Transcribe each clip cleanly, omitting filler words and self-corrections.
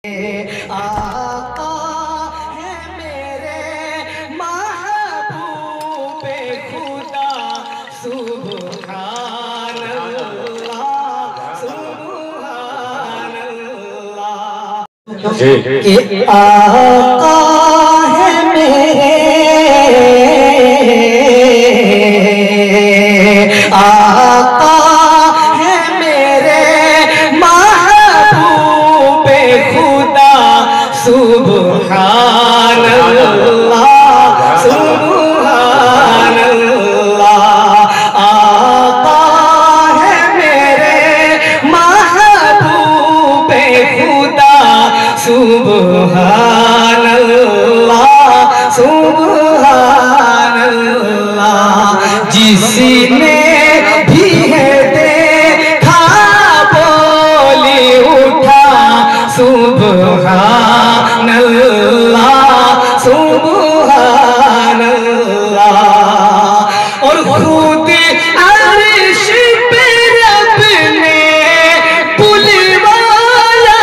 आका है मेरे महबूबे खुदा सुभान अल्लाह सुभान अल्लाह। के आका है मेरे आका है मेरे महबूबे खुदा सुभान अल्लाह सुभान अल्लाह। आका है मेरे महबूबे खुदा सुभान अल्लाह सुभान अल्लाह। जिसने भी है देखा बोली उठा सुभान अल्लाह सुभान अल्लाह। और खुद अर्श पे रब ने बुलवाया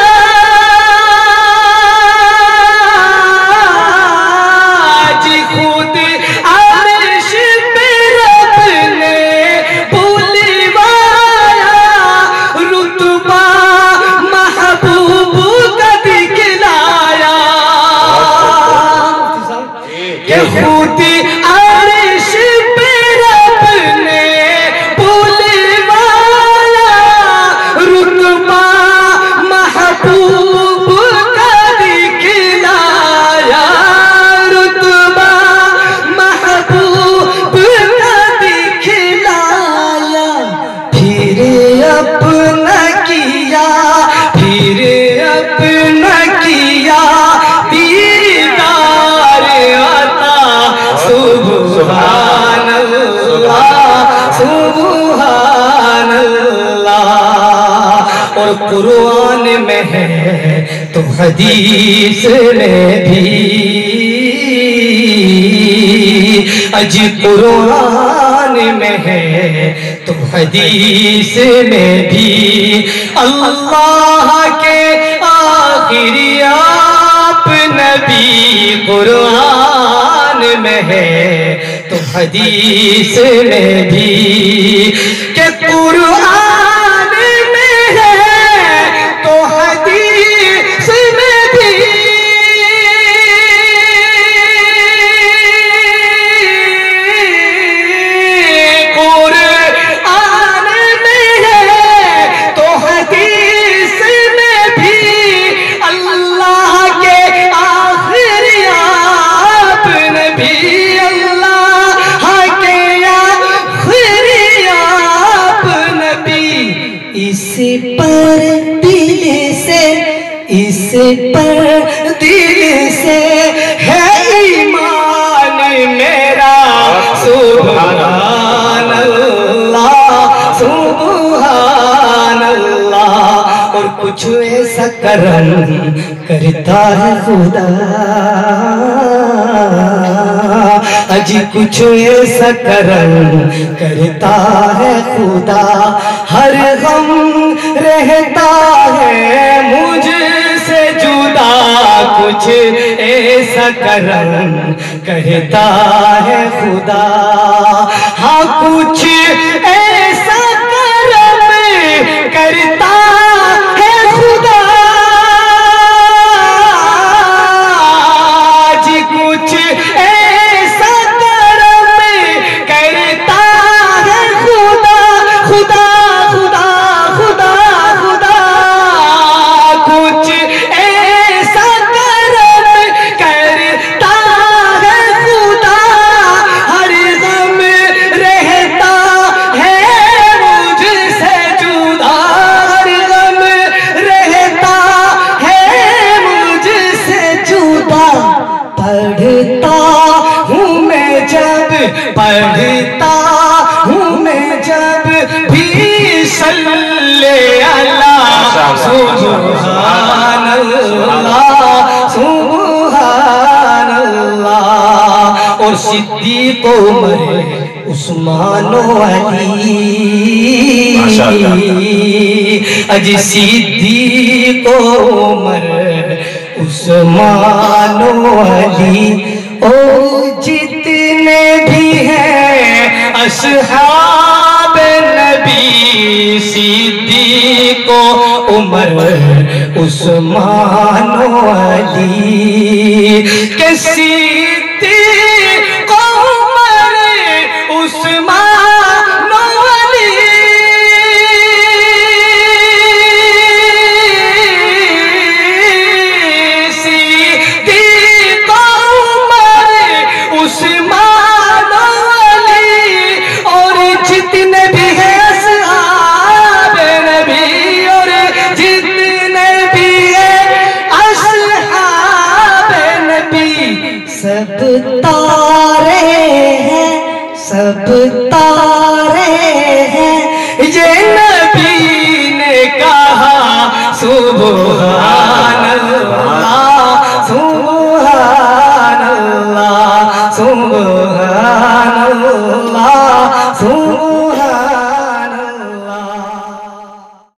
जी खुद अर्श पे रब ने बुलवाया रुतबा महबूब का दिखलाया कि खुद अर्श पे रब ने बुलवाया रुतबा महबूब का दिखलाया रुतबा महबूब का दिखलाया। फिर अपना किया फिर अपना किया दीदार अता सुभान अल्लाह सुभान अल्लाह। और कुरान में है तो हदीस में भी अज कुरान में है तो हदीस में भी अल्लाह के आखिरी आप नबी कुरान में है तो हदीस में भी के कुरान में है तो हदीस में भी कुरान में है तो हदीस में भी अल्लाह के आखिरी आप नबी अल्लाह के आखिरी आप नबी। इस पर दिल से है ईमान मेरा सुभान अल्लाह सुभान अल्लाह। और कुछ ऐसा करम करता है खुदा अजी कुछ ऐसा करम करता है खुदा हर गम रहता है मुझसे जुदा कुछ ऐसा करम करता है खुदा। हाँ कुछ ऐसा करम करता है खुदा जी कुछ ऐसा करम करता है खुदा खुदा खुदा खुदा खुदा। कुछ ऐसा करम करता है खुदा हर गम रहता है मुझसे जुदा हर गम रहता है मुझसे जुदा। पढ़ता हूँ मैं जब पढ़ता हूँ मैं जब भी सल्ले अला सुभान अल्लाह सुभान अल्लाह। और सिद्दीक उमर उस्मान अली अज सिद्दीक उमर उस्मान अली और जितने भी हैं असहाब नबी, सिद्दीक उमर उस्मान अली के सिद्दीक उमर उस्मान अली, सिद्दीक उमर उस्मान अली और जितने भी हैं असहाब नबी, और जितने भी हैं असहाब नबी, सब तारे हैं, सब तारे हैं। ये नबी ने कहा सुभान अल्लाह, सुभान अल्लाह, सुभान अल्लाह, सुभान